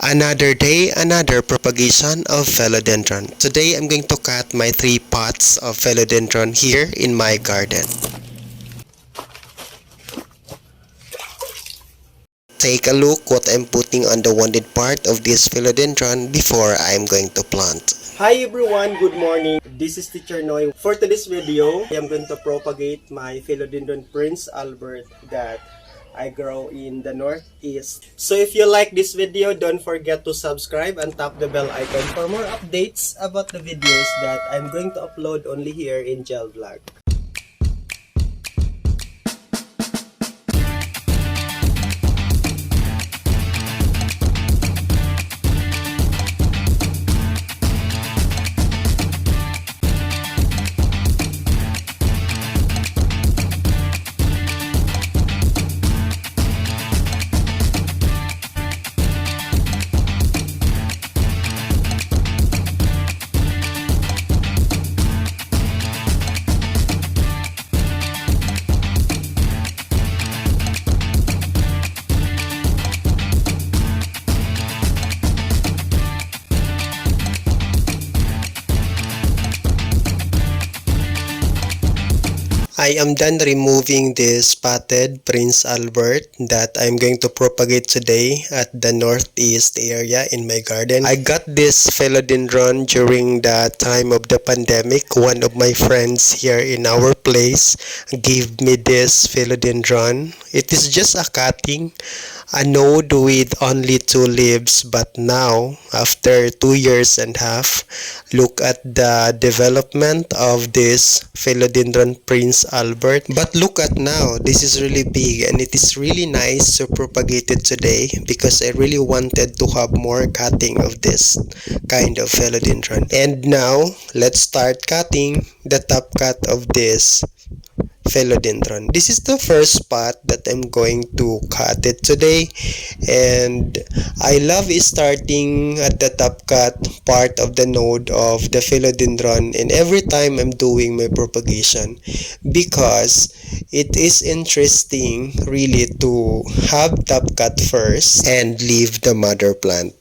Another day, another propagation of philodendron. Today, I'm going to cut my 3 pots of philodendron here in my garden. Take a look what I'm putting on the wounded part of this philodendron before I'm going to plant. Hi everyone, good morning. This is Teacher Noy. For today's video, I am going to propagate my philodendron Prince Albert that I grow in the northeast. So if you like this video, don't forget to subscribe and tap the bell icon for more updates about the videos that I'm going to upload only here in Gel Vlog. I am done removing this potted Prince Albert that I'm going to propagate today at the northeast area in my garden. I got this philodendron during the time of the pandemic. One of my friends here in our place gave me this philodendron. It is just a cutting, a node with only 2 leaves, but now after 2.5 years, look at the development of this philodendron Prince Albert. But look at now, this is really big and it is really nice to propagate it today because I really wanted to have more cutting of this kind of philodendron. And now let's start cutting the top cut of this philodendron. This is the first pot that I'm going to cut it today, and I love starting at the top cut part of the node of the philodendron and every time I'm doing my propagation, because it is interesting really to have top cut first and leave the mother plant.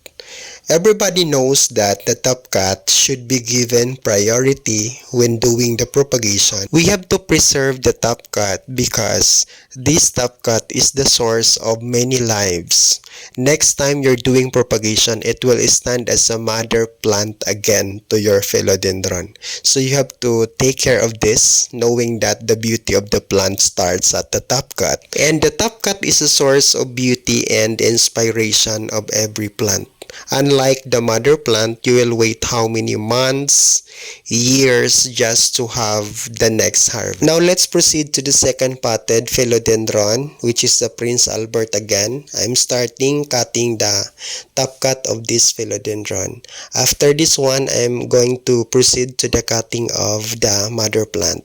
Everybody knows that the top cut should be given priority when doing the propagation. We have to preserve the top cut because this top cut is the source of many lives. Next time you're doing propagation, it will stand as a mother plant again to your philodendron. So you have to take care of this, knowing that the beauty of the plant starts at the top cut. And the top cut is a source of beauty and inspiration of every plant. Unlike the mother plant, you will wait how many months, years just to have the next harvest. Now let's proceed to the second potted philodendron, which is the Prince Albert again. I'm starting cutting the top cut of this philodendron. After this one, I'm going to proceed to the cutting of the mother plant.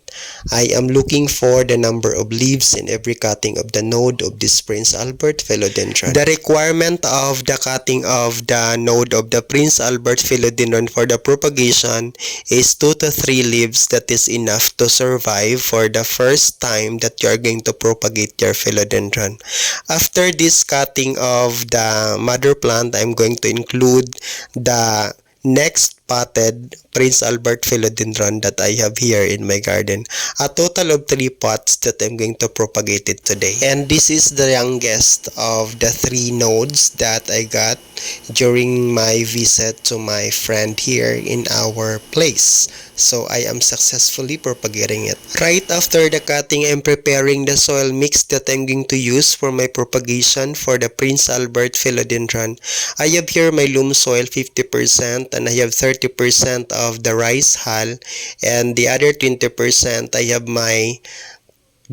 I am looking for the number of leaves in every cutting of the node of this Prince Albert philodendron. The requirement of the cutting of the node of the Prince Albert philodendron for the propagation is 2 to 3 leaves. That is enough to survive for the first time that you are going to propagate your philodendron. After this cutting of the mother plant, I'm going to include the next potted Prince Albert philodendron that I have here in my garden. A total of 3 pots that I'm going to propagate it today. And this is the youngest of the 3 nodes that I got during my visit to my friend here in our place. So I am successfully propagating it. Right after the cutting, I'm preparing the soil mix that I'm going to use for my propagation for the Prince Albert philodendron. I have here my loam soil 50% and I have 30% of the rice hull, and the other 20% I have my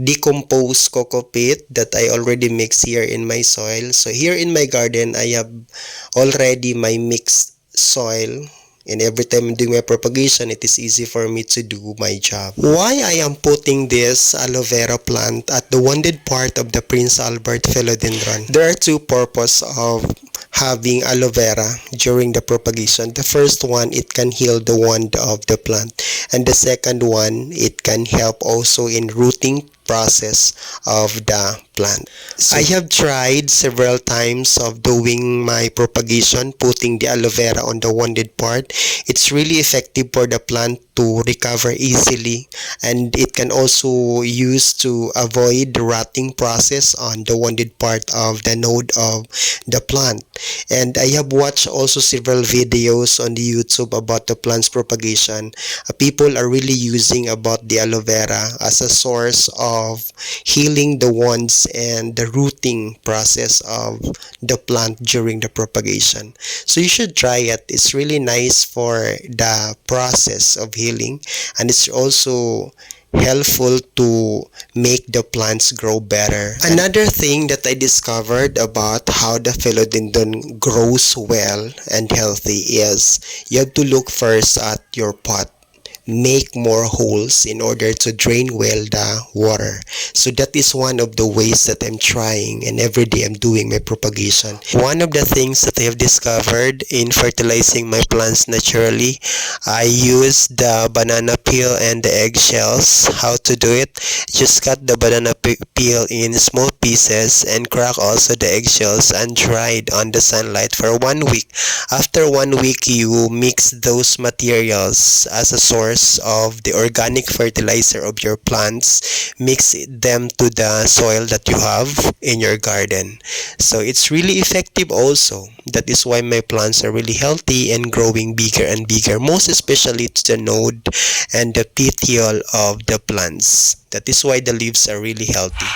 decomposed coco peat that I already mixed here in my soil. So here in my garden, I have already my mixed soil. And every time I'm doing my propagation, it is easy for me to do my job. Why I am putting this aloe vera plant at the wounded part of the Prince Albert philodendron? There are 2 purposes of having aloe vera during the propagation. The first one, it can heal the wound of the plant. And the second one, it can help also in rooting process of the plant. So I have tried several times of doing my propagation, putting the aloe vera on the wounded part. It's really effective for the plant to recover easily, and it can also use to avoid the rotting process on the wounded part of the node of the plant. And I have watched also several videos on the YouTube about the plant's propagation. People are really using about the aloe vera as a source of healing the wounds and the rooting process of the plant during the propagation. So you should try it. It's really nice for the process of healing, and it's also helpful to make the plants grow better. Another thing that I discovered about how the philodendron grows well and healthy is you have to look first at your pot. Make more holes in order to drain well the water. So that is one of the ways that I'm trying, and every day I'm doing my propagation. One of the things that I have discovered in fertilizing my plants naturally, I use the banana peel and the eggshells. How to do it? Just cut the banana peel in small pieces and crack also the eggshells and dry it on the sunlight for 1 week. After 1 week, you mix those materials as a source of the organic fertilizer of your plants. Mix them to the soil that you have in your garden. So it's really effective also. That is why my plants are really healthy and growing bigger and bigger, most especially to the node and the petiole of the plants. That is why the leaves are really healthy.